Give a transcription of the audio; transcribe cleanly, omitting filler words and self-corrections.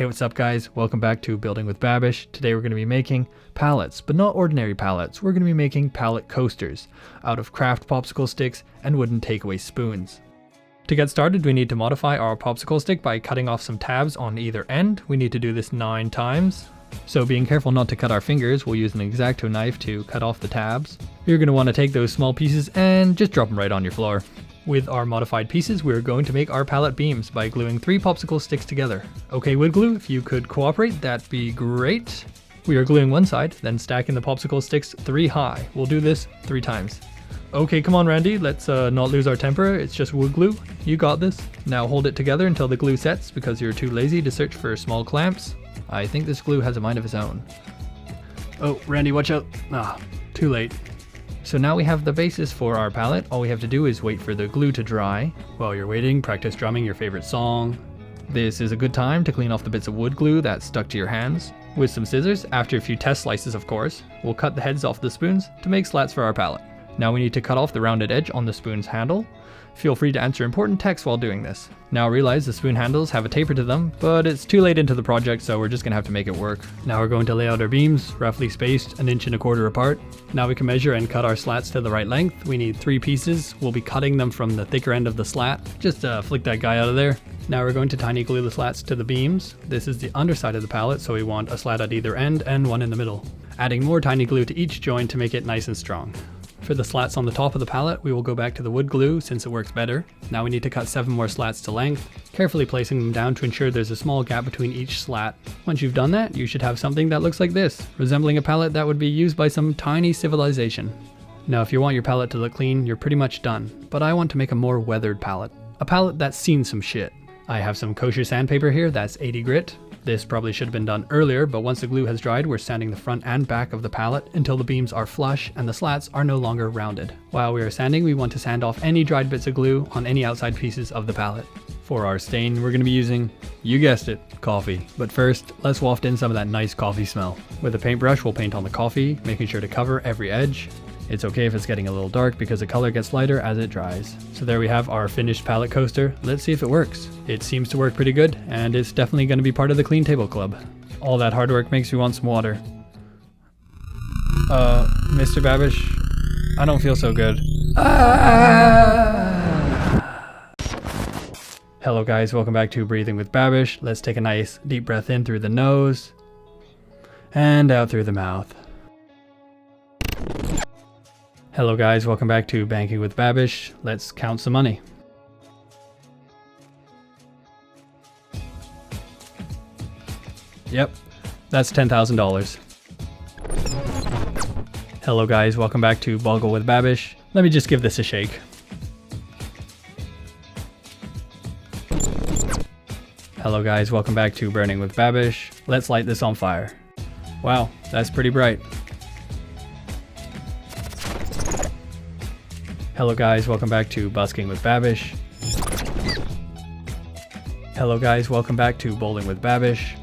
Hey, what's up guys? Welcome back to Building with Babish. Today we're going to be making pallets, but not ordinary pallets. We're going to be making pallet coasters out of craft popsicle sticks and wooden takeaway spoons. To get started, we need to modify our popsicle stick by cutting off some tabs on either end. We need to do this 9 times. So being careful not to cut our fingers, we'll use an X-Acto knife to cut off the tabs. You're going to want to take those small pieces and just drop them right on your floor. With our modified pieces, we're going to make our pallet beams by gluing 3 popsicle sticks together. Okay, wood glue, if you could cooperate, that'd be great. We are gluing one side, then stacking the popsicle sticks 3 high. We'll do this 3 times. Okay, come on Randy, let's not lose our temper. It's just wood glue. You got this. Now hold it together until the glue sets because you're too lazy to search for small clamps. I think this glue has a mind of its own. Oh, Randy, watch out. Too late. So now we have the basis for our palette. All we have to do is wait for the glue to dry. While you're waiting, practice drumming your favorite song. This is a good time to clean off the bits of wood glue that stuck to your hands. With some scissors, after a few test slices of course, we'll cut the heads off the spoons to make slats for our palette. Now we need to cut off the rounded edge on the spoon's handle. Feel free to answer important text while doing this. Now realize the spoon handles have a taper to them, but it's too late into the project, so we're just gonna have to make it work. Now we're going to lay out our beams, roughly spaced 1.25 inches apart. Now we can measure and cut our slats to the right length. We need 3 pieces. We'll be cutting them from the thicker end of the slat. Just flick that guy out of there. Now we're going to tiny glue the slats to the beams. This is the underside of the pallet, so we want a slat at either end and one in the middle. Adding more tiny glue to each joint to make it nice and strong. For the slats on the top of the pallet, we will go back to the wood glue since it works better. Now we need to cut 7 more slats to length, carefully placing them down to ensure there's a small gap between each slat. Once you've done that, you should have something that looks like this, resembling a pallet that would be used by some tiny civilization. Now if you want your pallet to look clean, you're pretty much done, but I want to make a more weathered pallet. A pallet that's seen some shit. I have some kosher sandpaper here that's 80 grit. This probably should have been done earlier, but once the glue has dried, we're sanding the front and back of the pallet until the beams are flush and the slats are no longer rounded. While we are sanding, we want to sand off any dried bits of glue on any outside pieces of the pallet. For our stain, we're going to be using, you guessed it, coffee. But first, let's waft in some of that nice coffee smell. With a paintbrush, we'll paint on the coffee, making sure to cover every edge. It's okay if it's getting a little dark because the color gets lighter as it dries. So there we have our finished pallet coaster. Let's see if it works. It seems to work pretty good, and it's definitely going to be part of the Clean Table Club. All that hard work makes me want some water. Mr. Babish, I don't feel so good. Hello guys, welcome back to Breathing with Babish. Let's take a nice deep breath in through the nose and out through the mouth. Hello guys, welcome back to Banking with Babish. Let's count some money. Yep, that's $10,000. Hello guys, welcome back to Boggle with Babish. Let me just give this a shake. Hello guys, welcome back to Burning with Babish. Let's light this on fire. Wow, that's pretty bright. Hello guys, welcome back to Busking with Babish. Hello guys, welcome back to Bowling with Babish.